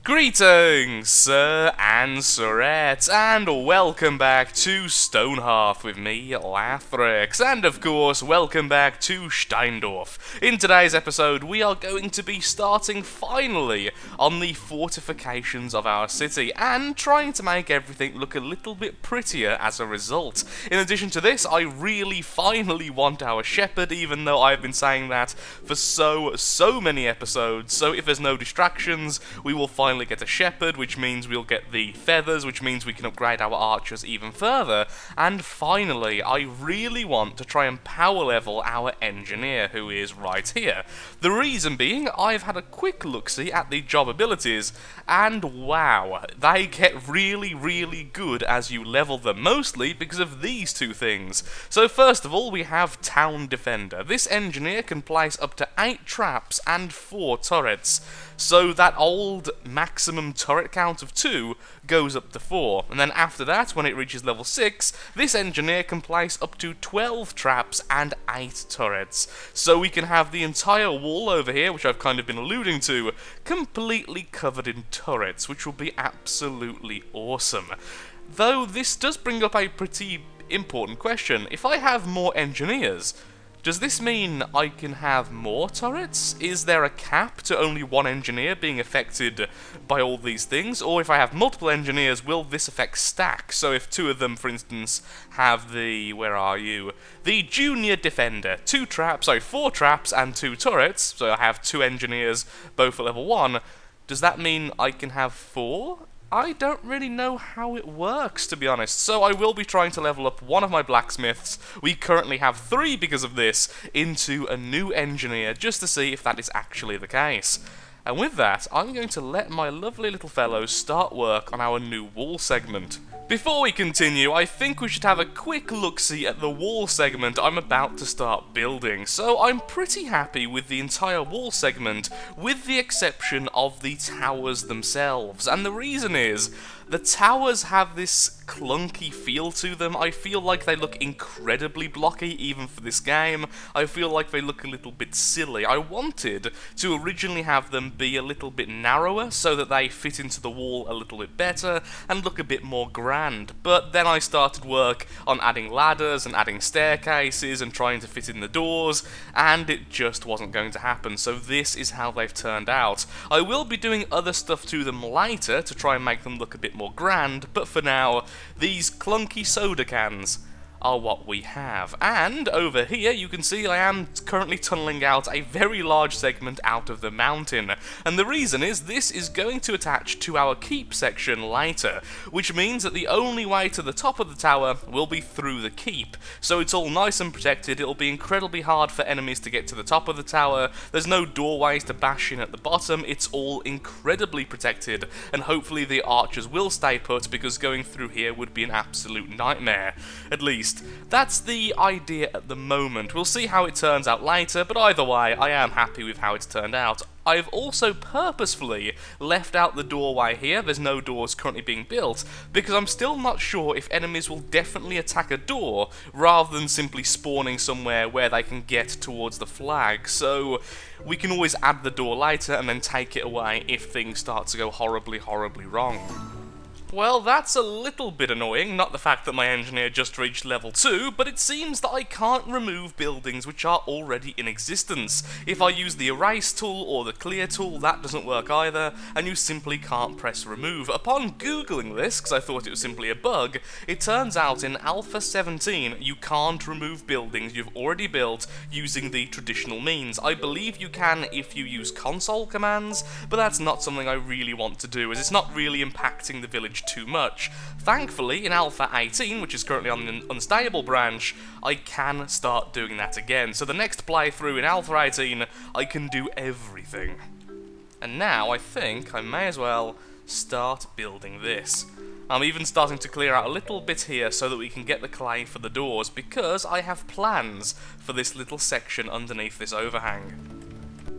Greetings, sir and sirettes, and welcome back to Stonehearth with me, Lathrix, and of course, welcome back to Steindorf. In today's episode, we are going to be starting finally on the fortifications of our city, and trying to make everything look a little bit prettier as a result. In addition to this, I really finally want our shepherd, even though I've been saying that for so many episodes, so if there's no distractions, we will finally get a shepherd, which means we'll get the feathers, which means we can upgrade our archers even further, and finally, I really want to try and power level our engineer, who is right here. The reason being, I've had a quick look-see at the job abilities, and wow, they get really good as you level them, mostly because of these two things. So first of all, we have Town Defender. This engineer can place up to 8 traps and 4 turrets. So that old maximum turret count of 2 goes up to 4, and then after that, when it reaches level 6, this engineer can place up to 12 traps and 8 turrets. So we can have the entire wall over here, which I've kind of been alluding to, completely covered in turrets, which will be absolutely awesome. Though this does bring up a pretty important question. If I have more engineers, does this mean I can have more turrets? Is there a cap to only one engineer being affected by all these things? Or if I have multiple engineers, will this affect stack? So if 2 of them, for instance, have the... where are you? The Junior Defender. 4 traps and 2 turrets. So I have 2 engineers, both at level 1. Does that mean I can have 4? I don't really know how it works, to be honest, so I will be trying to level up one of my blacksmiths. We currently have 3 because of this, into a new engineer, just to see if that is actually the case. And with that, I'm going to let my lovely little fellows start work on our new wall segment. Before we continue, I think we should have a quick look-see at the wall segment I'm about to start building. So I'm pretty happy with the entire wall segment, with the exception of the towers themselves. And the reason is, the towers have this clunky feel to them. I feel like they look incredibly blocky, even for this game. I feel like they look a little bit silly. I wanted to originally have them be a little bit narrower, so that they fit into the wall a little bit better, and look a bit more grand. But then I started work on adding ladders, and adding staircases, and trying to fit in the doors, and it just wasn't going to happen, so this is how they've turned out. I will be doing other stuff to them later, to try and make them look a bit more grand, but for now, these clunky soda cans are what we have. And over here you can see I am currently tunneling out a very large segment out of the mountain, and the reason is this is going to attach to our keep section later, which means that the only way to the top of the tower will be through the keep. So it's all nice and protected. It'll be incredibly hard for enemies to get to the top of the tower. There's no doorways to bash in at the bottom. It's all incredibly protected, and hopefully the archers will stay put, because going through here would be an absolute nightmare. At least that's the idea at the moment. We'll see how it turns out later, but either way, I am happy with how it's turned out. I've also purposefully left out the doorway here. There's no doors currently being built, because I'm still not sure if enemies will definitely attack a door, rather than simply spawning somewhere where they can get towards the flag. So we can always add the door later and then take it away if things start to go horribly wrong. Well, that's a little bit annoying, not the fact that my engineer just reached level 2, but it seems that I can't remove buildings which are already in existence. If I use the erase tool or the clear tool, that doesn't work either, and you simply can't press remove. Upon googling this, because I thought it was simply a bug, it turns out in Alpha 17 you can't remove buildings you've already built using the traditional means. I believe you can if you use console commands, but that's not something I really want to do, as it's not really impacting the village too much. Thankfully, in Alpha 18, which is currently on an unstable branch, I can start doing that again. So the next playthrough in Alpha 18, I can do everything. And now I think I may as well start building this. I'm even starting to clear out a little bit here so that we can get the clay for the doors, because I have plans for this little section underneath this overhang.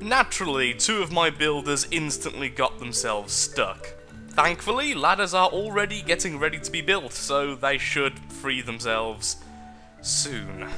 Naturally, 2 of my builders instantly got themselves stuck. Thankfully, ladders are already getting ready to be built, so they should free themselves soon.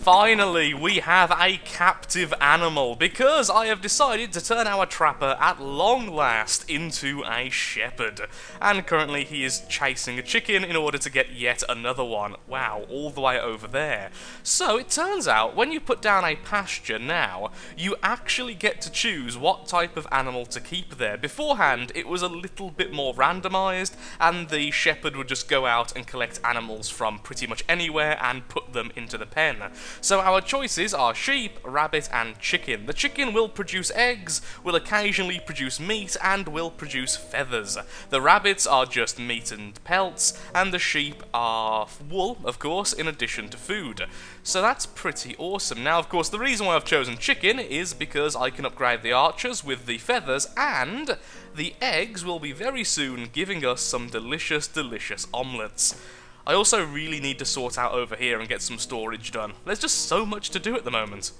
Finally, we have a captive animal, because I have decided to turn our trapper at long last into a shepherd. And currently he is chasing a chicken in order to get yet another one. Wow, all the way over there. So it turns out, when you put down a pasture now, you actually get to choose what type of animal to keep there. Beforehand, it was a little bit more randomised, and the shepherd would just go out and collect animals from pretty much anywhere and put them into the pen. So our choices are sheep, rabbit and chicken. The chicken will produce eggs, will occasionally produce meat and will produce feathers. The rabbits are just meat and pelts, and the sheep are wool, of course, in addition to food. So that's pretty awesome. Now, of course, the reason why I've chosen chicken is because I can upgrade the archers with the feathers, and the eggs will be very soon giving us some delicious, delicious omelettes. I also really need to sort out over here and get some storage done. There's just so much to do at the moment.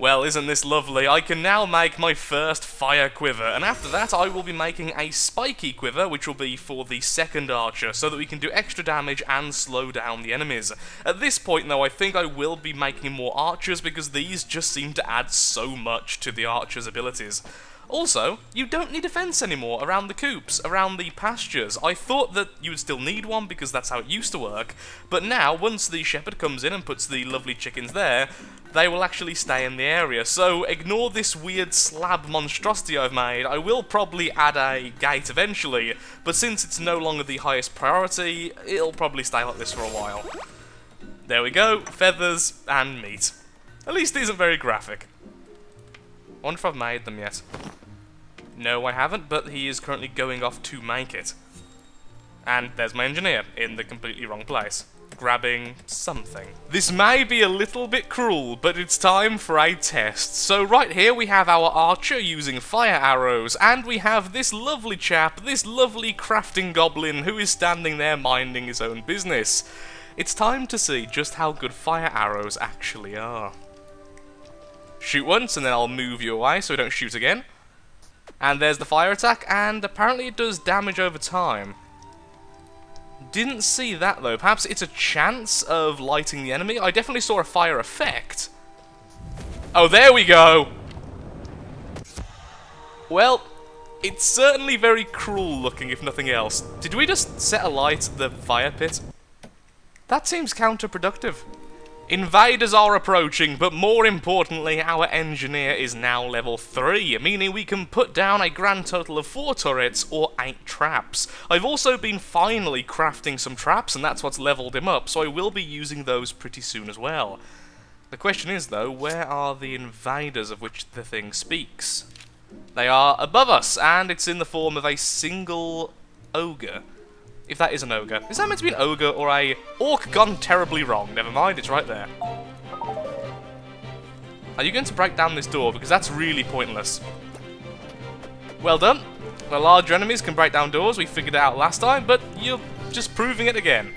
Well, isn't this lovely? I can now make my first fire quiver, and after that I will be making a spiky quiver, which will be for the second archer, so that we can do extra damage and slow down the enemies. At this point, though, I think I will be making more archers, because these just seem to add so much to the archer's abilities. Also, you don't need a fence anymore around the coops, around the pastures. I thought that you would still need one because that's how it used to work, but now, once the shepherd comes in and puts the lovely chickens there, they will actually stay in the area. So ignore this weird slab monstrosity I've made. I will probably add a gate eventually, but since it's no longer the highest priority, it'll probably stay like this for a while. There we go, feathers and meat. At least it isn't very graphic. I wonder if I've made them yet. No, I haven't, but he is currently going off to make it. And there's my engineer, in the completely wrong place, grabbing something. This may be a little bit cruel, but it's time for a test. So right here we have our archer using fire arrows, and we have this lovely chap, this lovely crafting goblin, who is standing there minding his own business. It's time to see just how good fire arrows actually are. Shoot once, and then I'll move you away so we don't shoot again. And there's the fire attack, and apparently it does damage over time. Didn't see that though. Perhaps it's a chance of lighting the enemy. I definitely saw a fire effect. Oh, there we go! Well, it's certainly very cruel looking, if nothing else. Did we just set alight the fire pit? That seems counterproductive. Invaders are approaching, but more importantly, our engineer is now level 3, meaning we can put down a grand total of 4 turrets or 8 traps. I've also been finally crafting some traps, and that's what's leveled him up, so I will be using those pretty soon as well. The question is, though, where are the invaders of which the thing speaks? They are above us, and it's in the form of a single ogre. If that is an ogre. Is that meant to be an ogre or a orc gone terribly wrong? Never mind, it's right there. Are you going to break down this door? Because that's really pointless. Well done. The larger enemies can break down doors. We figured it out last time, but you're just proving it again.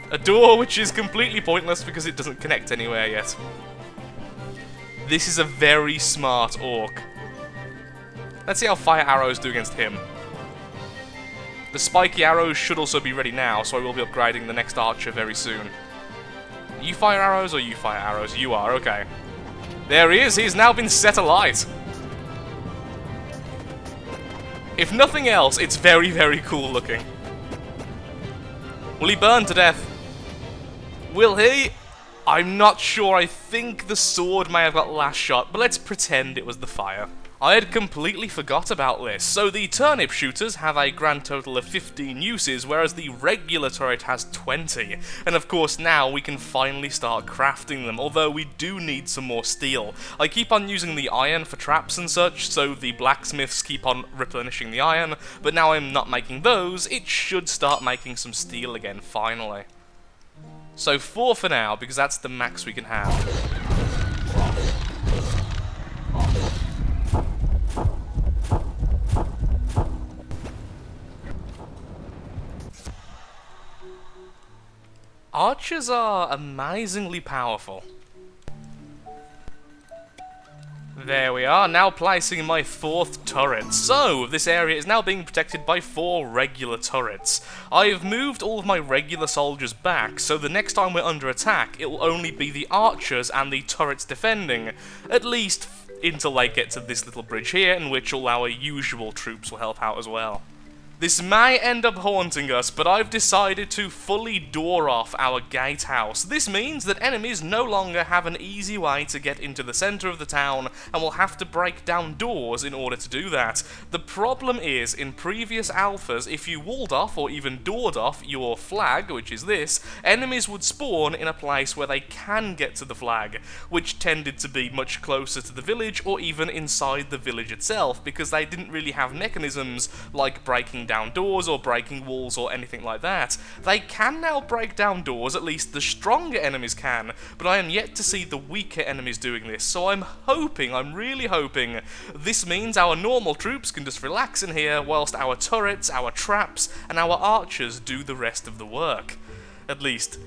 A door which is completely pointless because it doesn't connect anywhere yet. This is a very smart orc. Let's see how fire arrows do against him. The spiky arrows should also be ready now, so I will be upgrading the next archer very soon. Are you fire arrows or you fire arrows? You are, okay. There he is, he's now been set alight. If nothing else, it's very, very cool looking. Will he burn to death? Will he? I'm not sure, I think the sword may have got last shot, but let's pretend it was the fire. I had completely forgot about this. So the turnip shooters have a grand total of 15 uses, whereas the regular turret has 20. And of course now we can finally start crafting them, although we do need some more steel. I keep on using the iron for traps and such, so the blacksmiths keep on replenishing the iron, but now I'm not making those, it should start making some steel again, finally. So 4 for now, because that's the max we can have. Archers are amazingly powerful. There we are, now placing my 4th turret. So, this area is now being protected by 4 regular turrets. I've moved all of my regular soldiers back, so the next time we're under attack, it will only be the archers and the turrets defending, at least until they get to this little bridge here, in which all our usual troops will help out as well. This may end up haunting us, but I've decided to fully door off our gatehouse. This means that enemies no longer have an easy way to get into the centre of the town, and will have to break down doors in order to do that. The problem is, in previous alphas, if you walled off or even doored off your flag, which is this, enemies would spawn in a place where they can get to the flag, which tended to be much closer to the village or even inside the village itself, because they didn't really have mechanisms like breaking down doors or breaking walls or anything like that. They can now break down doors, at least the stronger enemies can, but I am yet to see the weaker enemies doing this, so I'm really hoping, this means our normal troops can just relax in here whilst our turrets, our traps, and our archers do the rest of the work. At least,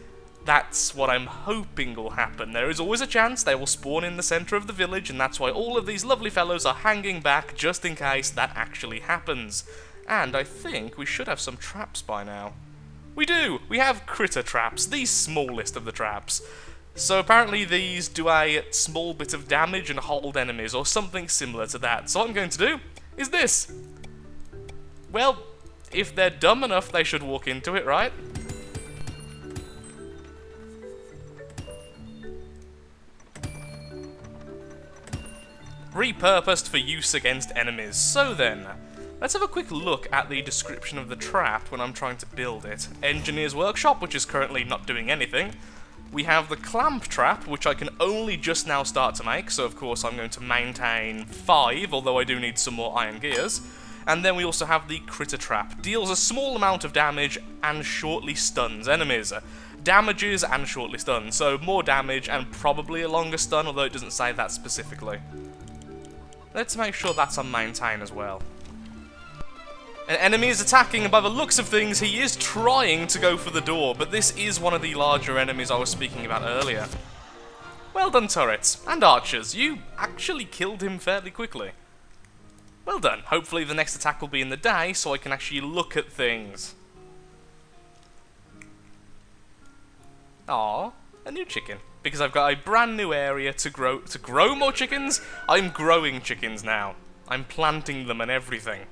that's what I'm hoping will happen. There is always a chance they will spawn in the centre of the village, and that's why all of these lovely fellows are hanging back just in case that actually happens. And I think we should have some traps by now. We do! We have critter traps, the smallest of the traps. So apparently these do a small bit of damage and hold enemies, or something similar to that. So what I'm going to do is this. Well, if they're dumb enough, they should walk into it, right? Repurposed for use against enemies. So then, let's have a quick look at the description of the trap when I'm trying to build it. Engineer's Workshop, which is currently not doing anything. We have the clamp trap, which I can only just now start to make, so of course I'm going to maintain 5, although I do need some more iron gears. And then we also have the critter trap. Deals a small amount of damage and shortly stuns enemies. Damages and shortly stuns, so more damage and probably a longer stun, although it doesn't say that specifically. Let's make sure that's on maintain as well. An enemy is attacking, and by the looks of things, he is trying to go for the door, but this is one of the larger enemies I was speaking about earlier. Well done, turrets. And archers. You actually killed him fairly quickly. Well done. Hopefully the next attack will be in the day, so I can actually look at things. Aww, a new chicken. Because I've got a brand new area to grow more chickens. I'm growing chickens now. I'm planting them and everything.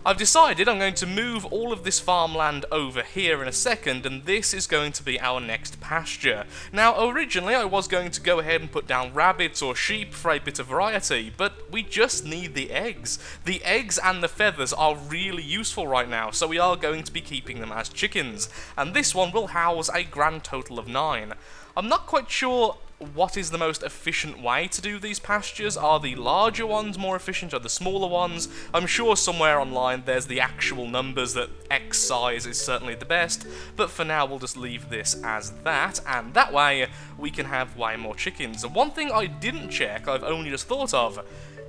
I've decided I'm going to move all of this farmland over here in a second, and this is going to be our next pasture. Now, originally I was going to go ahead and put down rabbits or sheep for a bit of variety, but we just need the eggs. The eggs and the feathers are really useful right now, so we are going to be keeping them as chickens. And this one will house a grand total of 9. I'm not quite sure what is the most efficient way to do these pastures. Are the larger ones more efficient, or the smaller ones? I'm sure somewhere online there's the actual numbers that X size is certainly the best, but for now we'll just leave this as that, and that way we can have way more chickens. And one thing I didn't check, I've only just thought of,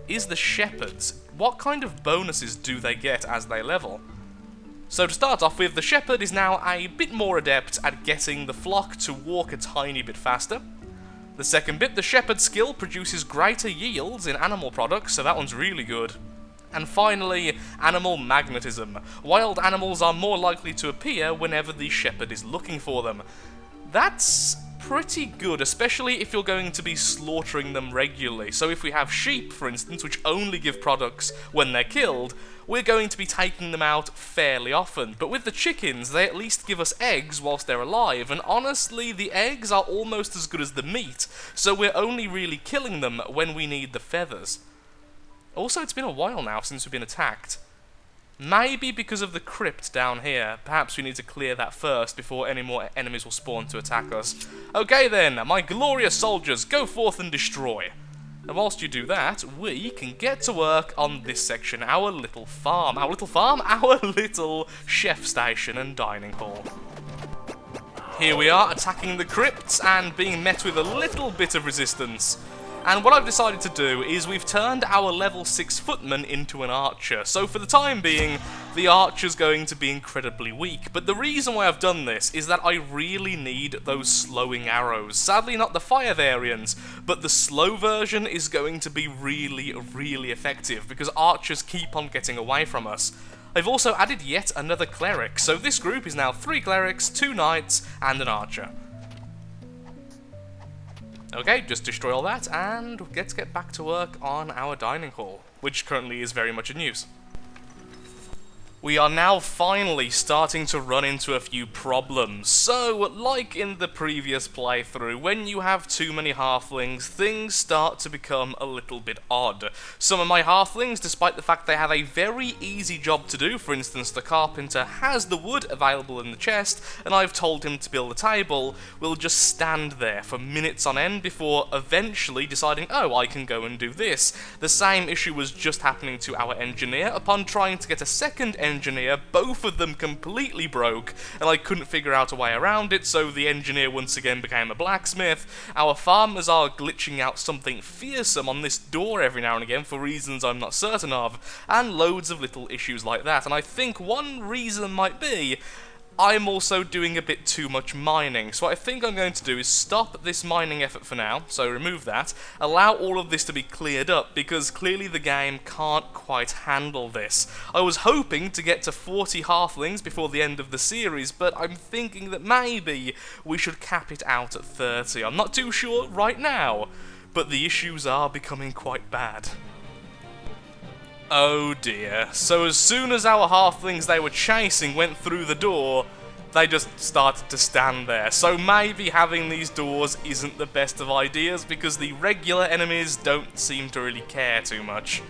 is the shepherds. What kind of bonuses do they get as they level? So to start off with, the shepherd is now a bit more adept at getting the flock to walk a tiny bit faster. The second bit, the shepherd skill produces greater yields in animal products, so that one's really good. And finally, animal magnetism. Wild animals are more likely to appear whenever the shepherd is looking for them. That's pretty good, especially if you're going to be slaughtering them regularly. So if we have sheep, for instance, which only give products when they're killed, we're going to be taking them out fairly often. But with the chickens, they at least give us eggs whilst they're alive, and honestly, the eggs are almost as good as the meat, so we're only really killing them when we need the feathers. Also, it's been a while now since we've been attacked. Maybe because of the crypt down here. Perhaps we need to clear that first before any more enemies will spawn to attack us. Okay then, my glorious soldiers, go forth and destroy. And whilst you do that, we can get to work on this section, our little farm. Our little chef station and dining hall. Here we are, attacking the crypts and being met with a little bit of resistance. And what I've decided to do is we've turned our level 6 footman into an archer. So for the time being, the archer's going to be incredibly weak. But the reason why I've done this is that I really need those slowing arrows. Sadly not the fire variant, but the slow version is going to be really, really effective, because archers keep on getting away from us. I've also added yet another cleric, so this group is now 3 clerics, 2 knights, and an archer. Okay, just destroy all that, and let's get back to work on our dining hall, which currently is very much in use. We are now finally starting to run into a few problems. So, like in the previous playthrough, when you have too many halflings, things start to become a little bit odd. Some of my halflings, despite the fact they have a very easy job to do, for instance the carpenter has the wood available in the chest, and I've told him to build a table, will just stand there for minutes on end before eventually deciding, oh, I can go and do this. The same issue was just happening to our engineer. Upon trying to get a second engineer, both of them completely broke, and I couldn't figure out a way around it, so the engineer once again became a blacksmith. Our farmers are glitching out something fearsome on this door every now and again for reasons I'm not certain of, and loads of little issues like that. And I think one reason might be I'm also doing a bit too much mining, so what I think I'm going to do is stop this mining effort for now, so remove that, allow all of this to be cleared up, because clearly the game can't quite handle this. I was hoping to get to 40 halflings before the end of the series, but I'm thinking that maybe we should cap it out at 30. I'm not too sure right now, but the issues are becoming quite bad. Oh dear. So as soon as our halflings they were chasing went through the door, they just started to stand there. So maybe having these doors isn't the best of ideas, because the regular enemies don't seem to really care too much.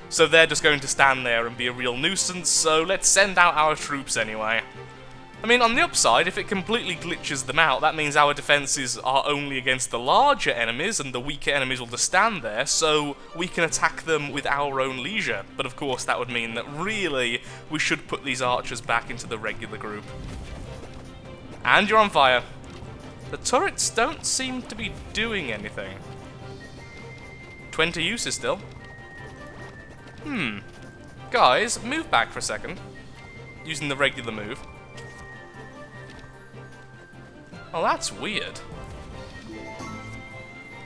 So they're just going to stand there and be a real nuisance, so let's send out our troops anyway. I mean, on the upside, if it completely glitches them out, that means our defences are only against the larger enemies, and the weaker enemies will just stand there, so we can attack them with our own leisure. But of course, that would mean that really, we should put these archers back into the regular group. And you're on fire. The turrets don't seem to be doing anything. 20 uses still. Guys, move back for a second. Using the regular move. Oh, that's weird.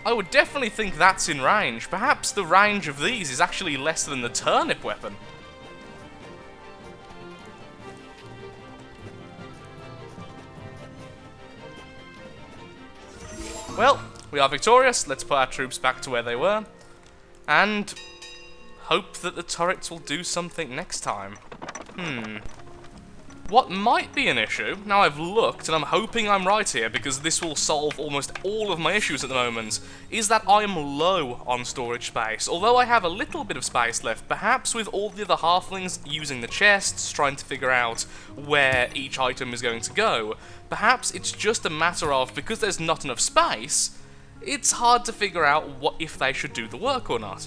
I would definitely think that's in range. Perhaps the range of these is actually less than the turnip weapon. Well, we are victorious. Let's put our troops back to where they were. And hope that the turrets will do something next time. What might be an issue, now I've looked, and I'm hoping I'm right here because this will solve almost all of my issues at the moment, is that I'm low on storage space. Although I have a little bit of space left, perhaps with all the other halflings using the chests, trying to figure out where each item is going to go, perhaps it's just a matter of, because there's not enough space, it's hard to figure out what if they should do the work or not.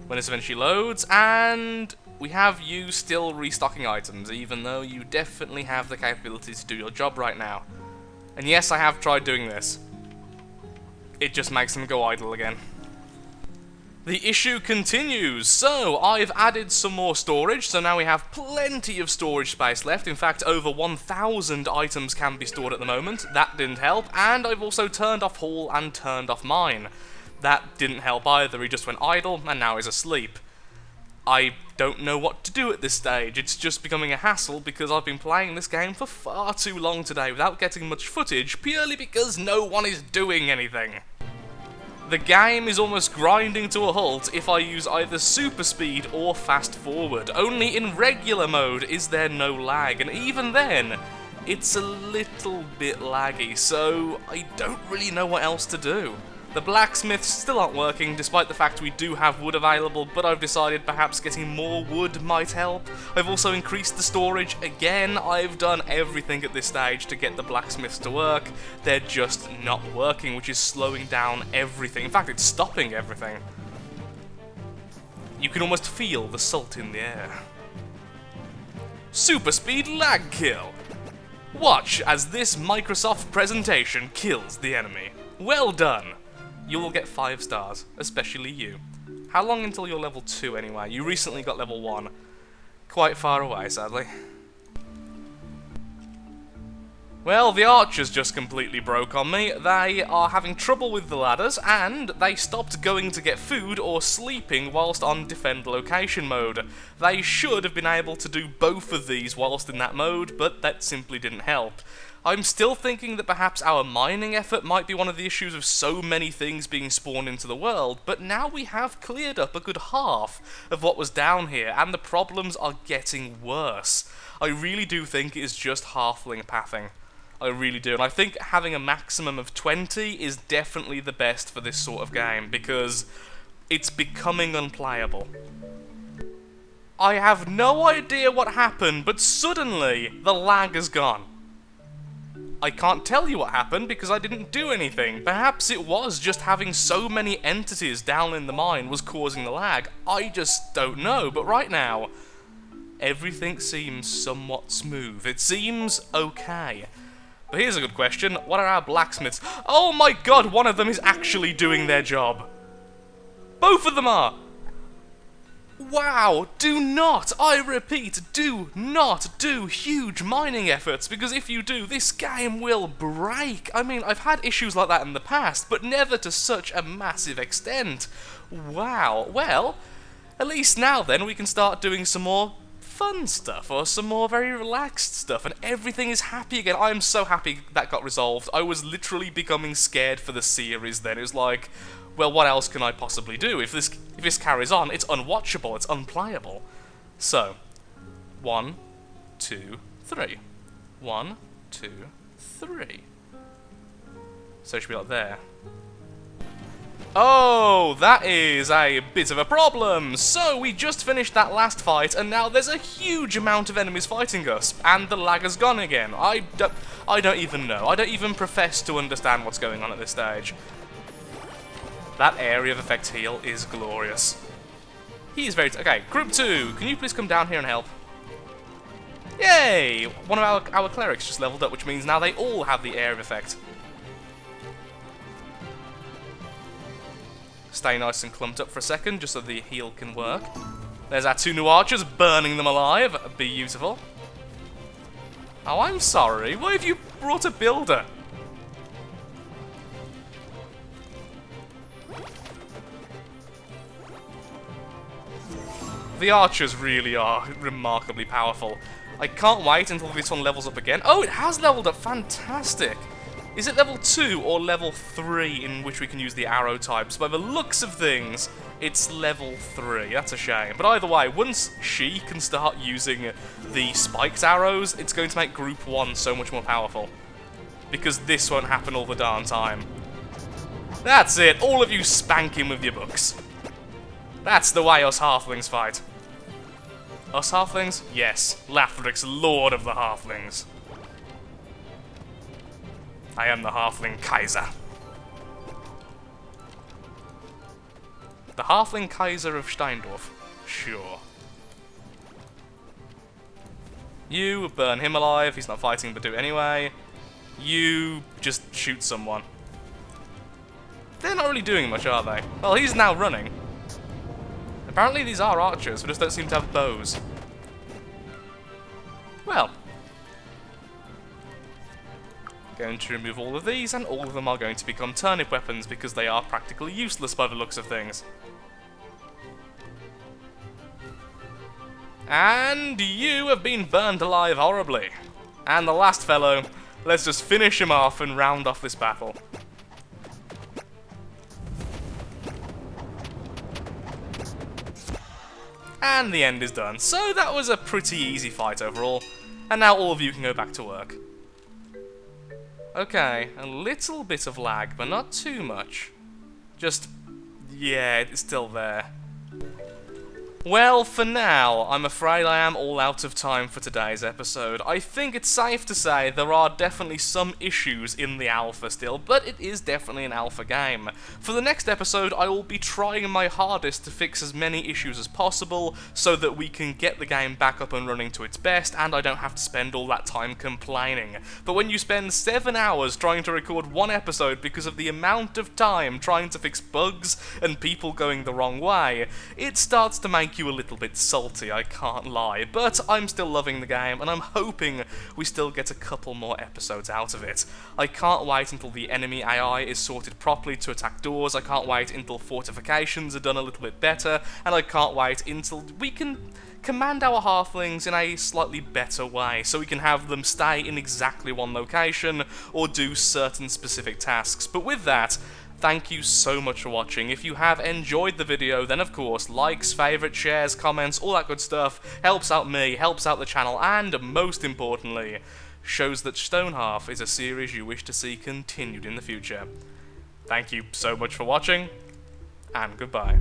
When this eventually loads, and we have you still restocking items, even though you definitely have the capability to do your job right now. And yes, I have tried doing this. It just makes them go idle again. The issue continues. So, I've added some more storage, so now we have plenty of storage space left. In fact, over 1,000 items can be stored at the moment. That didn't help. And I've also turned off Hall and turned off Mine. That didn't help either. He just went idle, and now he's asleep. I don't know what to do at this stage. It's just becoming a hassle because I've been playing this game for far too long today without getting much footage, purely because no one is doing anything. The game is almost grinding to a halt if I use either super speed or fast forward. Only in regular mode is there no lag, and even then, it's a little bit laggy, so I don't really know what else to do. The blacksmiths still aren't working, despite the fact we do have wood available, but I've decided perhaps getting more wood might help. I've also increased the storage again. I've done everything at this stage to get the blacksmiths to work. They're just not working, which is slowing down everything. In fact, it's stopping everything. You can almost feel the salt in the air. Super speed lag kill. Watch as this Microsoft presentation kills the enemy. Well done. You will get 5 stars, especially you. How long until you're level 2 anyway? You recently got level 1. quite far away, sadly. Well, the archers just completely broke on me. They are having trouble with the ladders, and they stopped going to get food or sleeping whilst on defend location mode. They should have been able to do both of these whilst in that mode, but that simply didn't help. I'm still thinking that perhaps our mining effort might be one of the issues of so many things being spawned into the world, but now we have cleared up a good half of what was down here, and the problems are getting worse. I really do think it is just halfling pathing. I really do, and I think having a maximum of 20 is definitely the best for this sort of game, because it's becoming unplayable. I have no idea what happened, but suddenly the lag is gone. I can't tell you what happened because I didn't do anything. Perhaps it was just having so many entities down in the mine was causing the lag. I just don't know, but right now, everything seems somewhat smooth. It seems okay. But here's a good question. What are our blacksmiths? Oh my god, one of them is actually doing their job. Both of them are. Wow, do not, I repeat, do not do huge mining efforts, because if you do, this game will break. I mean, I've had issues like that in the past, but never to such a massive extent. Wow, well, at least now then we can start doing some more fun stuff, or some more very relaxed stuff, and everything is happy again. I'm so happy that got resolved. I was literally becoming scared for the series then. It was like, well, what else can I possibly do? If this carries on, it's unwatchable, it's unplayable. So, 1, 2, 3. 1, 2, 3. So it should be like there. Oh, that is a bit of a problem. So we just finished that last fight, and now there's a huge amount of enemies fighting us, and the lag has gone again. I don't even know. I don't even profess to understand what's going on at this stage. That area of effect heal is glorious. He is very... okay, group 2, can you please come down here and help? Yay! One of our clerics just leveled up, which means now they all have the area of effect. Stay nice and clumped up for a second, just so the heal can work. There's our 2 new archers, burning them alive. Beautiful. Oh, I'm sorry. Why have you brought a builder? The archers really are remarkably powerful. I can't wait until this one levels up again. Oh, it has leveled up. Fantastic. Is it level 2 or level 3 in which we can use the arrow types? By the looks of things, it's level 3. That's a shame. But either way, once she can start using the spiked arrows, it's going to make Group 1 so much more powerful. Because this won't happen all the darn time. That's it. All of you spanking with your books. That's the way us halflings fight. Us halflings? Yes. Lathric's Lord of the Halflings. I am the Halfling Kaiser. The Halfling Kaiser of Steindorf. Sure. You burn him alive. He's not fighting, but do it anyway. You just shoot someone. They're not really doing much, are they? Well, he's now running. Apparently these are archers, who just don't seem to have bows. Well. Going to remove all of these, and all of them are going to become turnip weapons because they are practically useless by the looks of things. And you have been burned alive horribly. And the last fellow, let's just finish him off and round off this battle. And the end is done. So that was a pretty easy fight overall. And now all of you can go back to work. Okay, a little bit of lag, but not too much. Just, yeah, it's still there. Well, for now, I'm afraid I am all out of time for today's episode. I think it's safe to say there are definitely some issues in the alpha still, but it is definitely an alpha game. For the next episode, I will be trying my hardest to fix as many issues as possible so that we can get the game back up and running to its best, and I don't have to spend all that time complaining. But when you spend 7 hours trying to record one episode because of the amount of time trying to fix bugs and people going the wrong way, it starts to make make you a little bit salty, I can't lie, but I'm still loving the game, and I'm hoping we still get a couple more episodes out of it. I can't wait until the enemy AI is sorted properly to attack doors, I can't wait until fortifications are done a little bit better, and I can't wait until we can command our halflings in a slightly better way, so we can have them stay in exactly one location, or do certain specific tasks. But with that, thank you so much for watching. If you have enjoyed the video, then of course, likes, favourites, shares, comments, all that good stuff helps out me, helps out the channel, and most importantly, shows that Stonehearth is a series you wish to see continued in the future. Thank you so much for watching, and goodbye.